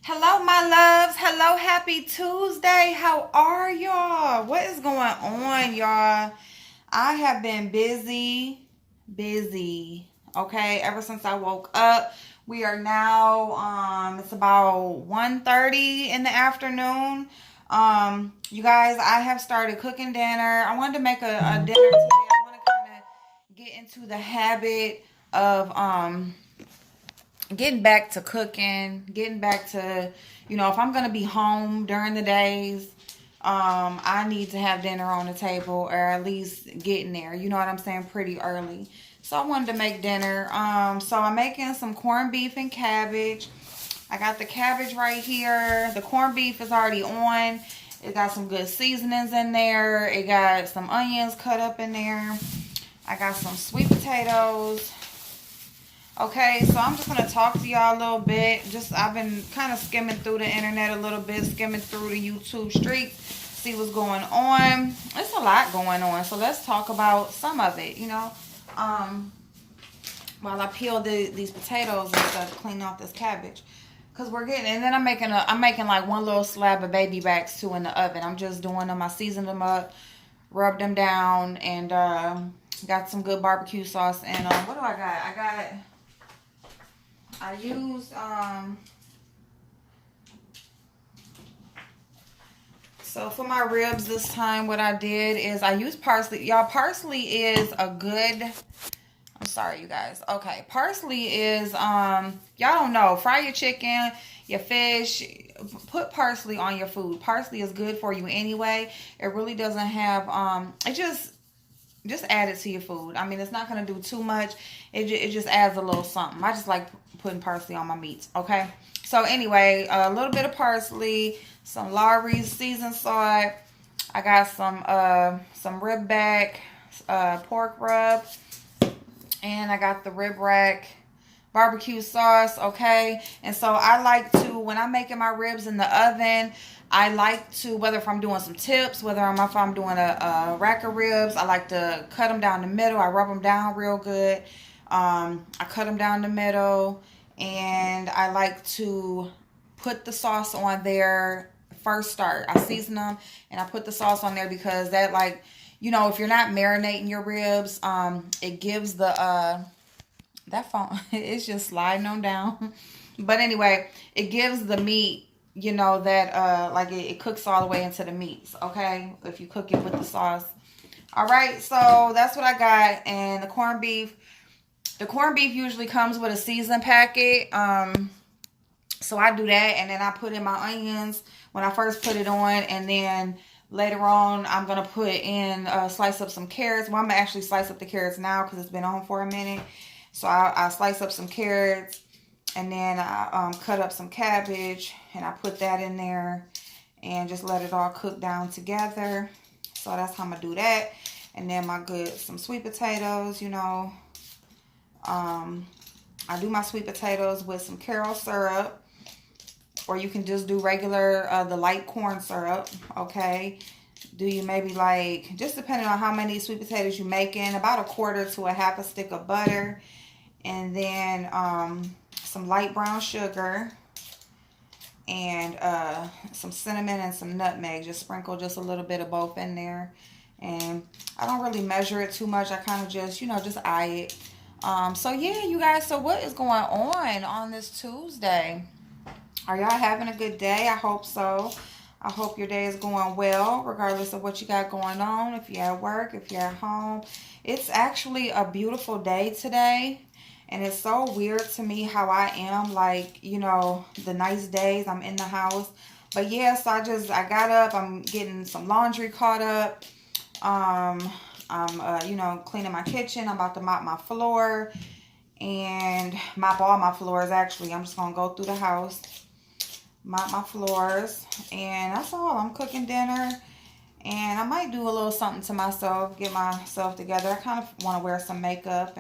Hello, my loves. Hello, happy Tuesday. How are y'all? What is going on, y'all? I have been busy. Okay, ever since I woke up. We are now it's about 1:30 in the afternoon. You guys, I have started cooking dinner. I wanted to make a dinner today. I want to kind of get into the habit of getting back to cooking, getting back to, if I'm gonna be home during the days, I need to have dinner on the table or at least getting there. You know what I'm saying? Pretty early. So I wanted to make dinner. So I'm making some corned beef and cabbage. I got the cabbage right here. The corned beef is already on. It got some good seasonings in there. It got some onions cut up in there. I got some sweet potatoes. Okay, so I'm just going to talk to y'all a little bit. I've been kind of skimming through the internet a little bit, skimming through the YouTube streets, see what's going on. It's a lot going on, so let's talk about some of it, while I peel these potatoes and stuff, clean off this cabbage. Cause we're getting, and then I'm making like one little slab of baby backs too in the oven. I'm just doing them. I seasoned them up, rubbed them down, and got some good barbecue sauce. And what do I got? I used so for my ribs this time what I did is I used parsley. Y'all, parsley is a good, I'm sorry you guys. Okay, parsley is y'all don't know, fry your chicken, your fish, put parsley on your food. Parsley is good for you anyway. It really doesn't have it just add it to your food. I mean, it's not going to do too much. It just adds a little something. I just like putting parsley on my meats, okay? So anyway, a little bit of parsley, some Lawry's seasoned salt. I got some rib back, pork rub, and I got the rib rack barbecue sauce, okay? And so I like to, when I'm making my ribs in the oven, I like to, whether if I'm doing some tips, if I'm doing a rack of ribs, I like to cut them down the middle. I rub them down real good. I cut them down the middle, and I like to put the sauce on there first start. I season them, and I put the sauce on there because that, like, if you're not marinating your ribs, it gives that phone, it's just sliding on down. But anyway, it gives the meat, that like it cooks all the way into the meats, okay? If you cook it with the sauce. All right, so that's what I got. And the corned beef. The corned beef usually comes with a season packet. So I do that, and then I put in my onions when I first put it on, and then later on I'm gonna put in slice up some carrots. Well, I'm gonna actually slice up the carrots now because it's been on for a minute. So I slice up some carrots, and then I cut up some cabbage, and I put that in there and just let it all cook down together. So that's how I'm gonna do that. And then some sweet potatoes, I do my sweet potatoes with some Karo syrup, or you can just do regular, the light corn syrup, okay? Do you maybe like, just depending on how many sweet potatoes you're making, about a quarter to a half a stick of butter, and then some light brown sugar, and some cinnamon and some nutmeg. Just sprinkle just a little bit of both in there. And I don't really measure it too much. I kind of just eye it. So yeah, you guys, so what is going on this Tuesday? Are y'all having a good day? I hope so. I hope your day is going well, regardless of what you got going on. If you're at work, if you're at home. It's actually a beautiful day today. And it's so weird to me how I am, like, the nice days I'm in the house. But yes, I got up. I'm getting some laundry caught up. I'm, cleaning my kitchen. I'm about to mop my floor and mop all my floors, actually. I'm just going to go through the house, mop my floors, and that's all. I'm cooking dinner, and I might do a little something to myself, get myself together. I kind of want to wear some makeup,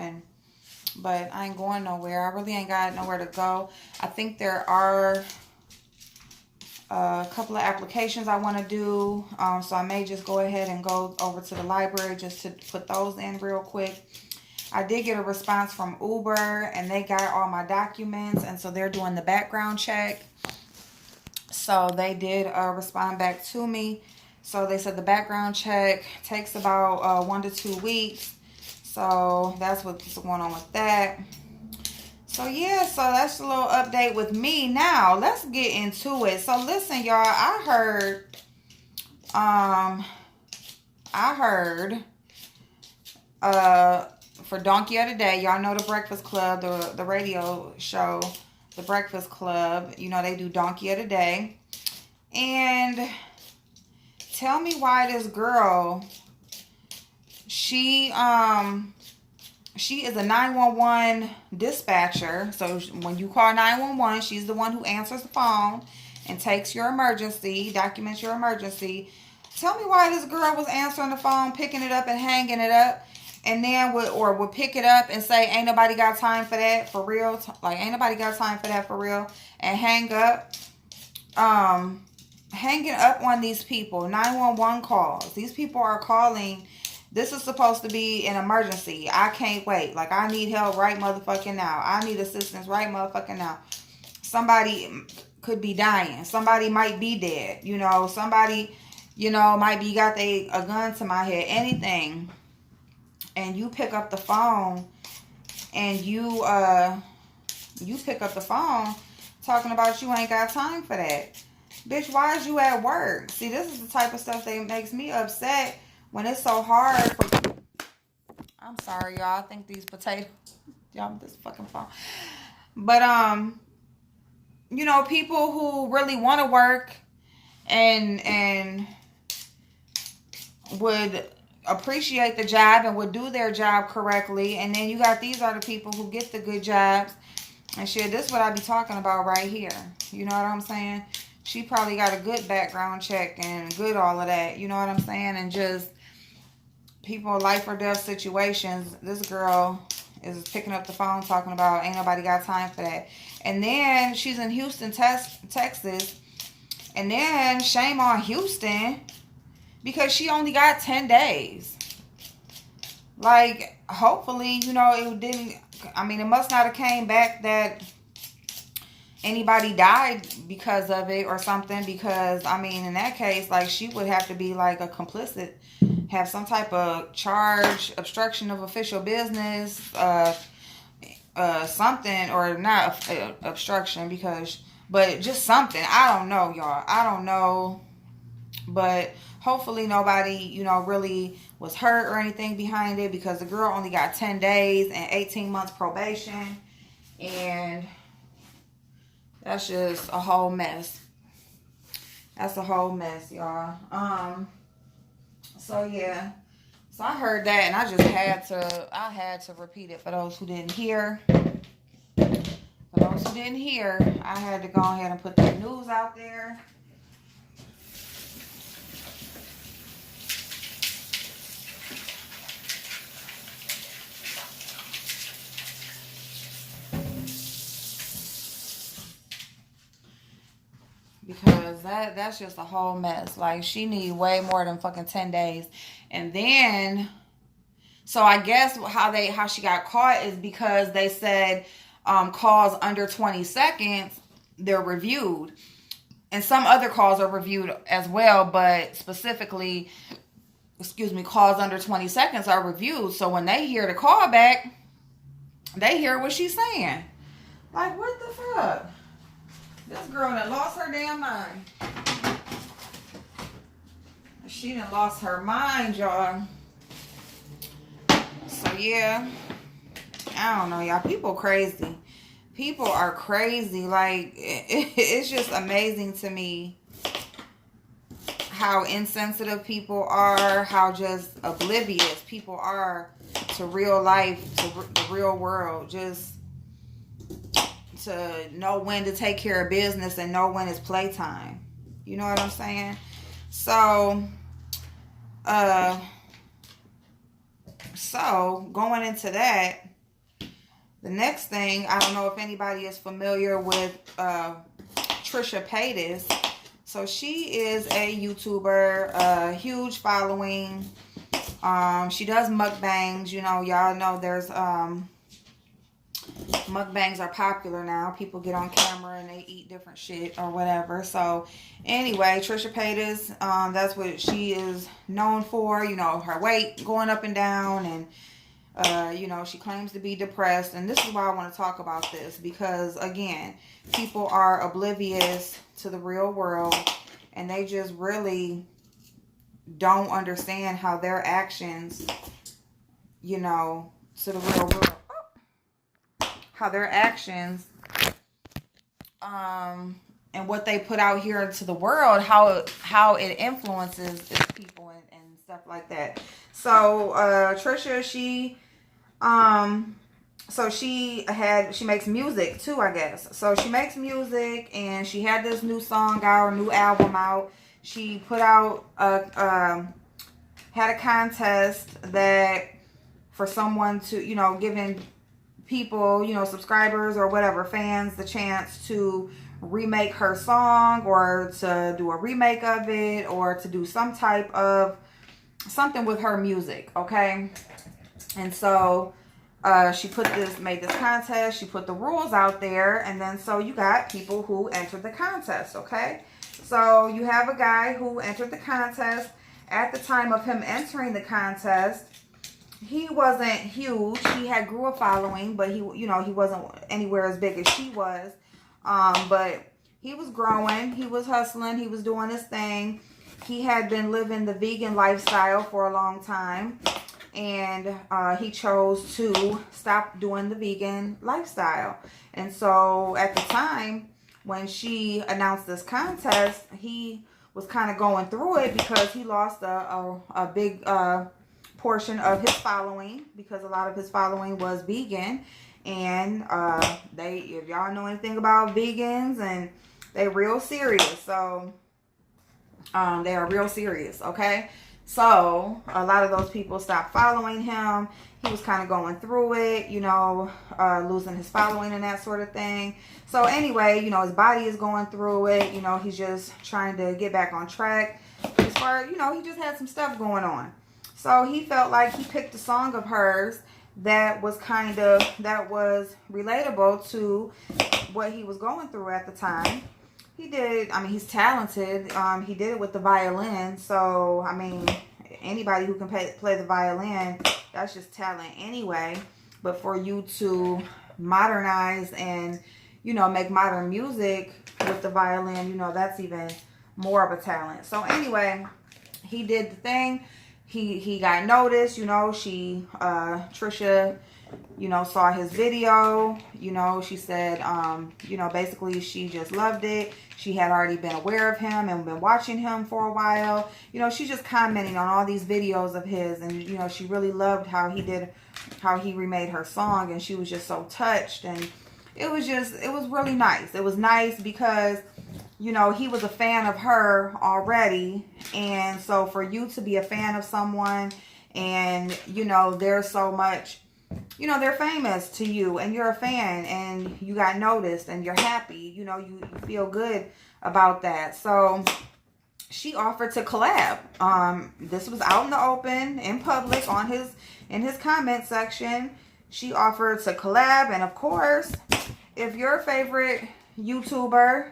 but I ain't going nowhere. I really ain't got nowhere to go. I think there are a couple of applications I want to do, so I may just go ahead and go over to the library just to put those in real quick. I did get a response from Uber, and they got all my documents, and so they're doing the background check. So they did respond back to me. So they said the background check takes about 1 to 2 weeks. So that's what's going on with that. So yeah, so that's a little update with me. Now let's get into it. So listen, y'all, um I heard for Donkey of the Day, y'all know the Breakfast Club, the radio show, the Breakfast Club, you know they do Donkey of the Day. And tell me why this girl, she is a 911 dispatcher. So when you call 911, she's the one who answers the phone and takes your emergency, documents your emergency. Tell me why this girl was answering the phone, picking it up and hanging it up, and then would pick it up and say, ain't nobody got time for that, for real. Like, ain't nobody got time for that, for real. And hang up. Hanging up on these people, 911 calls. These people are calling. This is supposed to be an emergency. I can't wait. Like, I need help right motherfucking now. I need assistance right motherfucking now. Somebody could be dying. Somebody might be dead. You know, somebody, you know, might be got a gun to my head. Anything. And you pick up the phone and you pick up the phone talking about you ain't got time for that. Bitch, why is you at work? See, this is the type of stuff that makes me upset when it's so hard for... I'm sorry, y'all. I think these potatoes... Y'all, this fucking phone. But, you know, people who really want to work and would appreciate the job and would do their job correctly. And then you got these other people who get the good jobs. And shit, this is what I be talking about right here. You know what I'm saying? She probably got a good background check and good all of that. You know what I'm saying? And just people life or death situations. This girl is picking up the phone talking about ain't nobody got time for that. And then she's in Houston, Texas. And then shame on Houston because she only got 10 days. Like, hopefully, you know, it didn't... I mean, it must not have came back that anybody died because of it or something, because I mean in that case, like, she would have to be like a complicit, have some type of charge, obstruction of official business, something, or not obstruction, because, but just something. I don't know, y'all. I don't know, but hopefully nobody, you know, really was hurt or anything behind it, because the girl only got 10 days and 18 months probation. And that's just a whole mess. That's a whole mess, y'all. So yeah. So I heard that and I just had to repeat it for those who didn't hear. For those who didn't hear, I had to go ahead and put that news out there. Because that's just a whole mess. Like, she need way more than fucking 10 days. And then, so I guess how she got caught is because they said calls under 20 seconds, they're reviewed. And some other calls are reviewed as well, but specifically, calls under 20 seconds are reviewed. So when they hear the call back, they hear what she's saying. Like, what the fuck? This girl done lost her damn mind. She done lost her mind, y'all. So, yeah. I don't know, y'all. People crazy. People are crazy. Like, it's just amazing to me how insensitive people are, how just oblivious people are to real life, to the real world. Just to know when to take care of business and know when it's playtime. You know what I'm saying? So, going into that, the next thing, I don't know if anybody is familiar with Trisha Paytas. So she is a YouTuber, a huge following. She does mukbangs. You know, y'all know there's mukbangs are popular now. People get on camera and they eat different shit or whatever. So anyway, Trisha Paytas, that's what she is known for. You know, her weight going up and down, and you know, she claims to be depressed. And this is why I want to talk about this, because again, people are oblivious to the real world, and they just really don't understand how their actions, you know, to the real world, how their actions, and what they put out here into the world, how it influences people and stuff like that. So Trisha, she she makes music too, I guess. So she makes music, and she had this new song out, new album out. She put out had a contest that for someone to, you know, giving people, you know, subscribers or whatever, fans, the chance to remake her song, or to do a remake of it, or to do some type of something with her music, okay? And so she made this contest. She put the rules out there, and then so you got people who entered the contest, okay? So you have a guy who entered the contest. At the time of him entering the contest, he wasn't huge. He had grew a following, but he wasn't anywhere as big as she was. But he was growing. He was hustling. He was doing his thing. He had been living the vegan lifestyle for a long time, and he chose to stop doing the vegan lifestyle. And so at the time when she announced this contest, he was kind of going through it because he lost a big portion of his following, because a lot of his following was vegan. And if y'all know anything about vegans, and they real serious. So they are real serious, okay? So a lot of those people stopped following him. He was kind of going through it, you know, losing his following and that sort of thing. So anyway, you know, his body is going through it. You know, he's just trying to get back on track. As far, you know, he just had some stuff going on. So he felt like he picked a song of hers that was relatable to what he was going through at the time. He's talented. He did it with the violin. So, I mean, anybody who can play the violin, that's just talent anyway. But for you to modernize and, you know, make modern music with the violin, you know, that's even more of a talent. So anyway, he did the thing. He got noticed, you know. Trisha, you know, saw his video. You know, she said, you know, basically she just loved it. She had already been aware of him and been watching him for a while. You know, she's just commenting on all these videos of his, and, you know, she really loved how he remade her song, and she was just so touched. And it was really nice. It was nice because, you know, he was a fan of her already. And so for you to be a fan of someone, and, you know, there's so much, you know, they're famous to you, and you're a fan, and you got noticed, and you're happy, you know, you feel good about that. So she offered to collab. This was out in the open, in public, in his comment section. She offered to collab. And of course, if your favorite YouTuber,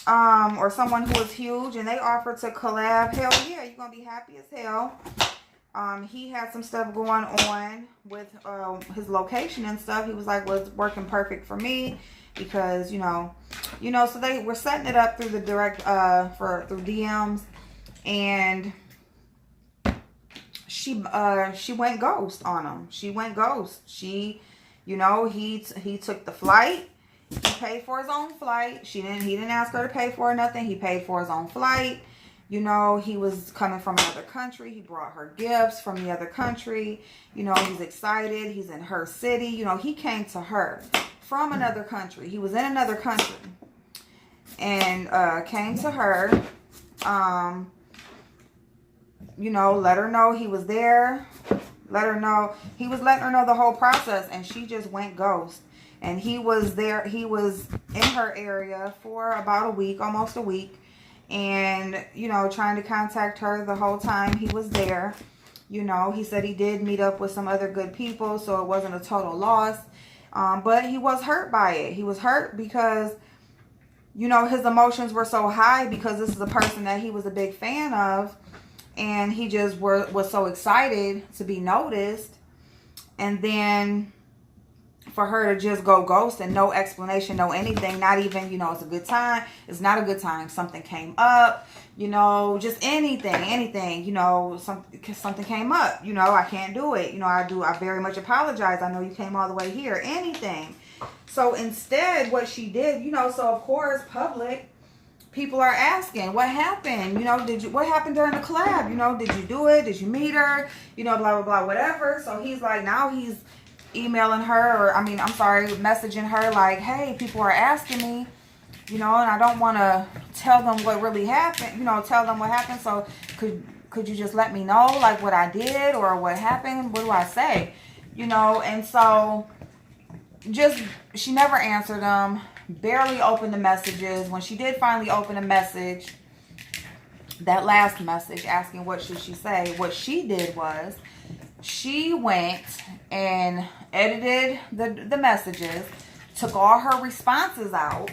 or someone who is huge, and they offer to collab, hell yeah, you're gonna be happy as hell. He had some stuff going on with his location and stuff. He was like, well, it's working perfect for me, because you know, so they were setting it up through the direct through DMs, and she went ghost on him. She went ghost. You know, he took the flight. He paid for his own flight. He didn't ask her to pay for nothing. He paid for his own flight. You know, he was coming from another country. He brought her gifts from the other country. You know, he's excited. He's in her city. You know, he came to her from another country. He was in another country and came to her. You know, let her know he was there. He was letting her know the whole process, and she just went ghost. And he was there. He was in her area for about a week, almost a week. And, you know, trying to contact her the whole time he was there. You know, he said he did meet up with some other good people, so it wasn't a total loss. But he was hurt by it. He was hurt because, you know, his emotions were so high because this is a person that he was a big fan of. And he just was so excited to be noticed. And then for her to just go ghost and no explanation, no anything, not even, you know, it's a good time, it's not a good time, something came up, you know, just anything, you know, something came up, you know, I can't do it, you know, I very much apologize, I know you came all the way here, anything. So instead, what she did, you know, so of course, public, people are asking, what happened? You know, what happened during the collab? You know, did you do it? Did you meet her? You know, blah, blah, blah, whatever. So he's like, now he's emailing her, or messaging her like, hey, people are asking me, you know, and I don't want to tell them what really happened, you know, tell them what happened. So could you just let me know like what I did or what happened? What do I say? You know, and so she never answered them, barely opened the messages. When she did finally open a message, that last message asking what should she say, what she did was she went and edited the messages, took all her responses out,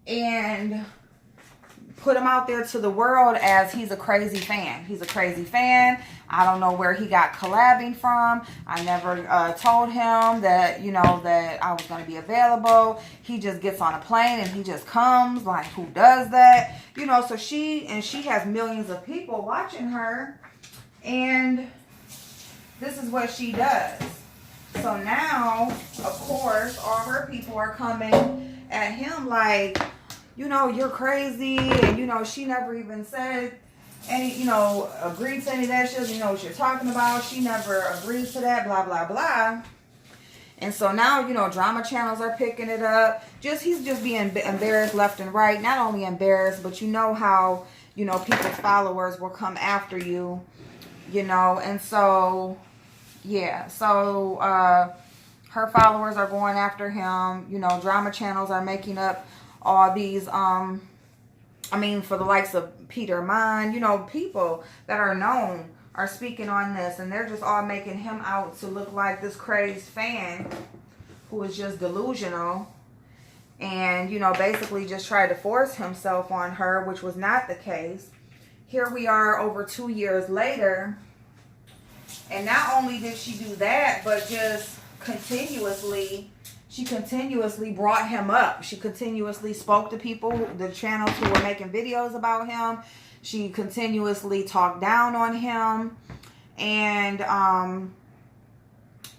and put him out there to the world as he's a crazy fan. He's a crazy fan. I don't know where he got collabing from. I never told him that, you know, that I was going to be available. He just gets on a plane and he just comes. Like, who does that? You know, so she has millions of people watching her. And this is what she does. So now, of course, all her people are coming at him like, you know, you're crazy, and, you know, she never even said any, you know, agreed to any of that. She doesn't know what you're talking about. She never agreed to that, blah, blah, blah. And so now, you know, drama channels are picking it up. He's just being embarrassed left and right. Not only embarrassed, but you know how, you know, people's followers will come after you, you know. And so, yeah. So, her followers are going after him. You know, drama channels are making up all these, for the likes of Peter Mine, you know, people that are known are speaking on this, and they're just all making him out to look like this crazed fan who is just delusional and, you know, basically just tried to force himself on her, which was not the case. Here we are over 2 years later, and not only did she do that, but just she continuously brought him up. She continuously spoke to people, the channels who were making videos about him. She continuously talked down on him. And,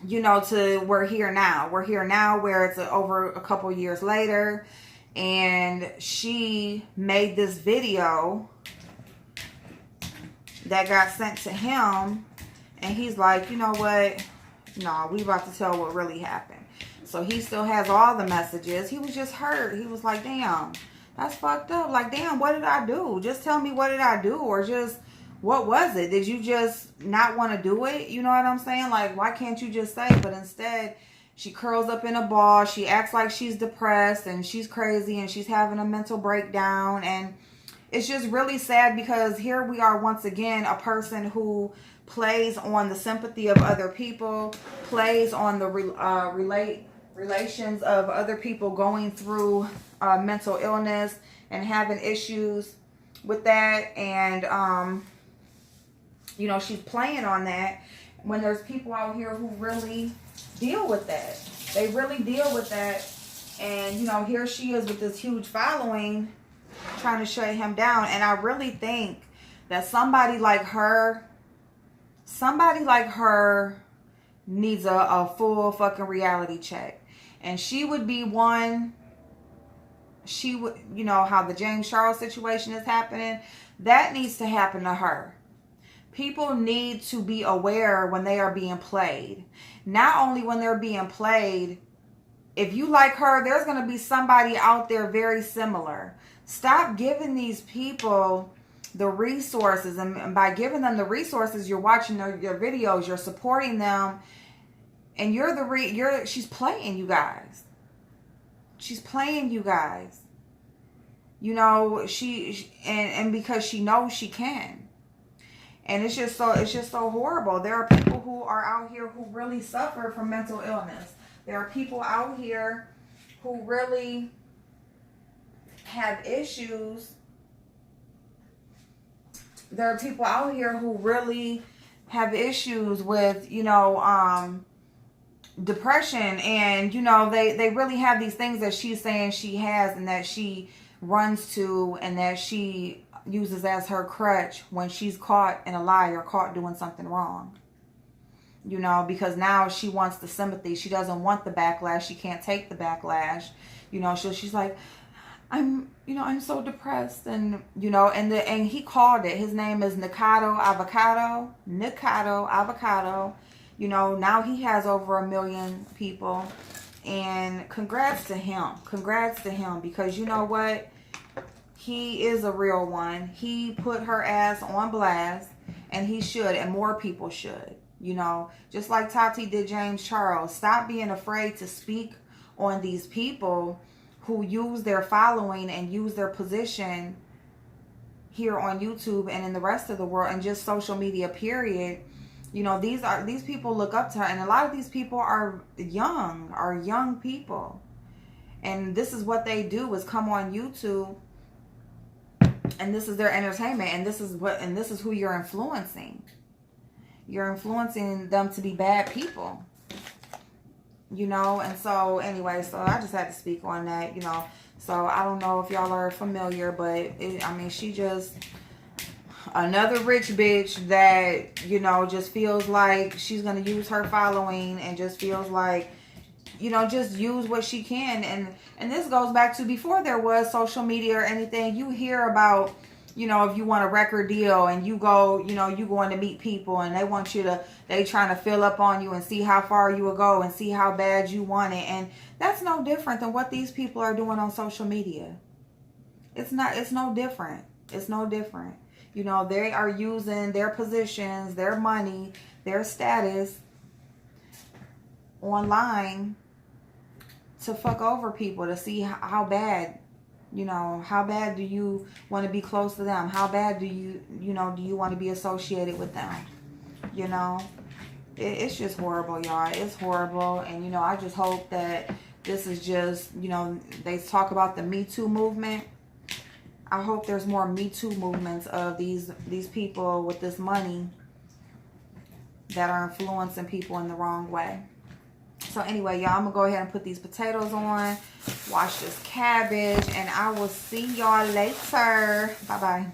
you know, we're here now. We're here now where it's over a couple years later. And she made this video that got sent to him. And he's like, you know what? No, we about to tell what really happened. So he still has all the messages. He was just hurt. He was like, damn, that's fucked up. Like, damn, what did I do? Just tell me, what did I do? Or just, what was it? Did you just not want to do it? You know what I'm saying? Like, why can't you just say? But instead, she curls up in a ball. She acts like she's depressed and she's crazy and she's having a mental breakdown. And it's just really sad because here we are once again, a person who plays on the sympathy of other people, plays on the relations of other people going through mental illness and having issues with that. And, you know, she's playing on that when there's people out here who really deal with that. They really deal with that. And, you know, here she is with this huge following trying to shut him down. And I really think that somebody like her needs a full fucking reality check. And she would be one. She would, you know, how the James Charles situation is happening. That needs to happen to her. People need to be aware when they are being played. Not only when they're being played. If you like her, there's going to be somebody out there very similar. Stop giving these people the resources. And by giving them the resources, you're watching their videos, you're supporting them. And she's playing you guys. She's playing you guys. You know, and because she knows she can. And it's just so horrible. There are people who are out here who really suffer from mental illness. There are people out here who really have issues. There are people out here who really have issues with, depression, and they really have these things that she's saying she has and that she runs to and that she uses as her crutch when she's caught in a lie or caught doing something wrong. Because now she wants the sympathy. She doesn't want the backlash. She can't take the backlash. So she's like, I'm so depressed, and and he called it. His name is Nikado Avocado. Now he has over 1 million people, and congrats to him, because you know what? He is a real one. He put her ass on blast, and he should, and more people should. Just like Tati did James Charles. Stop being afraid to speak on these people who use their following and use their position here on YouTube and in the rest of the world and just social media, period. These people look up to her, and a lot of these people are young people. And this is what they do, is come on YouTube, and this is their entertainment, and this is who you're influencing. You're influencing them to be bad people. And so anyway, so I just had to speak on that, So I don't know if y'all are familiar, but she just another rich bitch that, just feels like she's going to use her following and just feels like, just use what she can. And this goes back to before there was social media or anything. You hear about, if you want a record deal and you go, you going to meet people and they trying to fill up on you and see how far you will go and see how bad you want it. And that's no different than what these people are doing on social media. It's no different. It's no different. They are using their positions, their money, their status online to fuck over people, to see how bad, how bad do you want to be close to them? How bad do you want to be associated with them? It's just horrible, y'all. It's horrible. And, I just hope that this is just, they talk about the Me Too movement. I hope there's more Me Too movements of these people with this money that are influencing people in the wrong way. So anyway, y'all, I'm going to go ahead and put these potatoes on, wash this cabbage, and I will see y'all later. Bye-bye.